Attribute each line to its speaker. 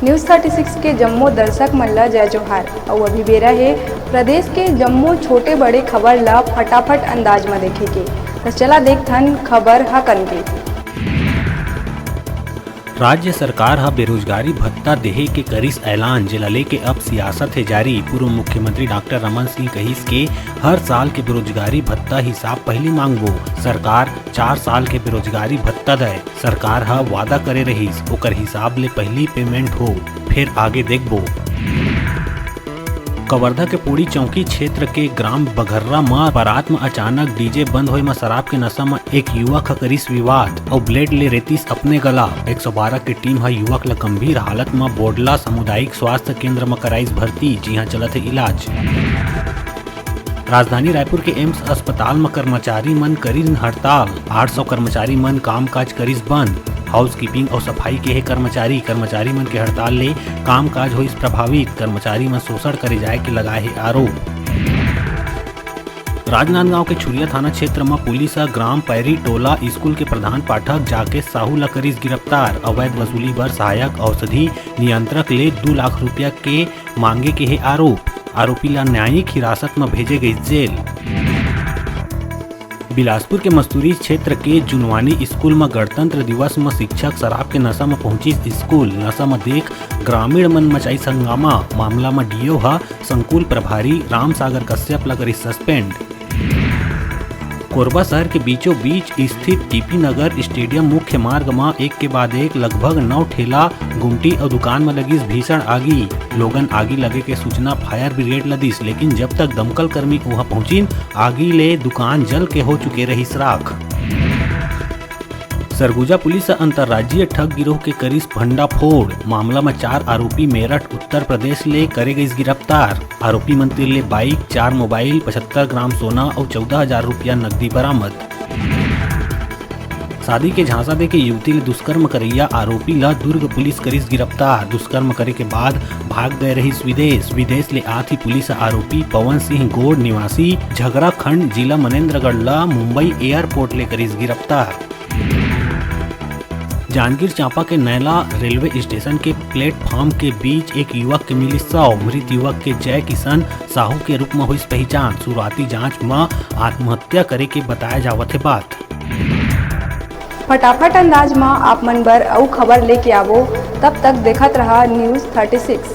Speaker 1: News 36 के जम्मू दर्शक मन ला जय जोहार। और अभी बेरा है प्रदेश के जम्मू छोटे बड़े खबर ला फटाफट अंदाज में देखे के। तो चला देखथन खबर हा कन के।
Speaker 2: राज्य सरकार हा बेरोजगारी भत्ता देहे के करिस ऐलान, जेला लेके अब सियासत है जारी। पूर्व मुख्यमंत्री डॉक्टर रमन सिंह कहिस के हर साल के बेरोजगारी भत्ता हिसाब पहली मांगबो। सरकार 4 साल के बेरोजगारी भत्ता दे। सरकार हा वादा करे रहीस ओकर हिसाब ले पहली पेमेंट हो, फिर आगे देखबो। कवर्धा के पूड़ी चौकी क्षेत्र के ग्राम बघर्रा में बारात में अचानक डीजे बंद होए में शराब के नशा में एक युवक करिस विवाद और ब्लेड ले रेतीस अपने गला। 112 की टीम है युवक ला गंभीर हालत में बोडला सामुदायिक स्वास्थ्य केंद्र में कराइस भर्ती, जहां चलत है इलाज। राजधानी रायपुर के एम्स अस्पताल में कर्मचारी मन करिन हड़ताल। 800 कर्मचारी मन कामकाज करिस बंद। हाउस कीपिंग और सफाई के है कर्मचारी मन के हड़ताल ले कामकाज होइस प्रभावित। कर्मचारी मन शोषण करे जाए के लगाए है आरोप। राजनांदगांव के छुरिया थाना क्षेत्र में पुलिस ग्राम पैरी टोला स्कूल के प्रधान पाठक जाके साहू ला करिस गिरफ्तार। अवैध वसूली बर सहायक औषधि नियंत्रक ले 2 लाख रुपया के मांगे के है आरोप। आरोपी ला न्यायिक हिरासत में भेजे गई जेल। बिलासपुर के मस्तूरी क्षेत्र के जुनवानी स्कूल में गणतंत्र दिवस में शिक्षक शराब के नशा में पहुंची स्कूल। नशा में देख ग्रामीण मन मचाई हंगामा। मामला में डीओ हा संकुल प्रभारी राम सागर कश्यप ला करी सस्पेंड। कोरबा शहर के बीचों बीच स्थित टीपी नगर स्टेडियम मुख्य मार्ग में एक के बाद एक लगभग 9 ठेला गुमटी और दुकान में लगी भीषण आगी। लोगन आगी लगे के सूचना फायर ब्रिगेड ला दिस, लेकिन जब तक दमकल कर्मी वहां पहुंची आगी ले दुकान जल के हो चुके रही राख। सरगुजा पुलिस अंतर्राज्यीय ठग गिरोह के करिस भंडाफोड़। मामला में 4 आरोपी मेरठ उत्तर प्रदेश ले करे गई गिरफ्तार। आरोपी मंत्री ले बाइक, 4 मोबाइल, 75 ग्राम सोना और 14,000 रुपया नकदी बरामद। शादी के झांसा दे के युवती ले दुष्कर्म करैया आरोपी ला दुर्ग पुलिस करिस गिरफ्तार। दुष्कर्म करे के बाद भाग गए रही विदेश ले आती पुलिस आरोपी पवन सिंह गोड़ निवासी झगड़ा खंड जिला मनेन्द्रगढ़ ला मुंबई एयरपोर्ट ले करिस गिरफ्तार। जांजगीर चांपा के नैला रेलवे स्टेशन के प्लेटफॉर्म के बीच एक युवक के मिली शव। मृत युवक के जय किशन साहू के रूप में हुई पहचान। शुरुआती जांच में आत्महत्या करे के बताया जावत है बात।
Speaker 1: फटाफट अंदाज में आप मन बर अउ खबर लेके आवो। तब तक देखत रहा न्यूज़ 36।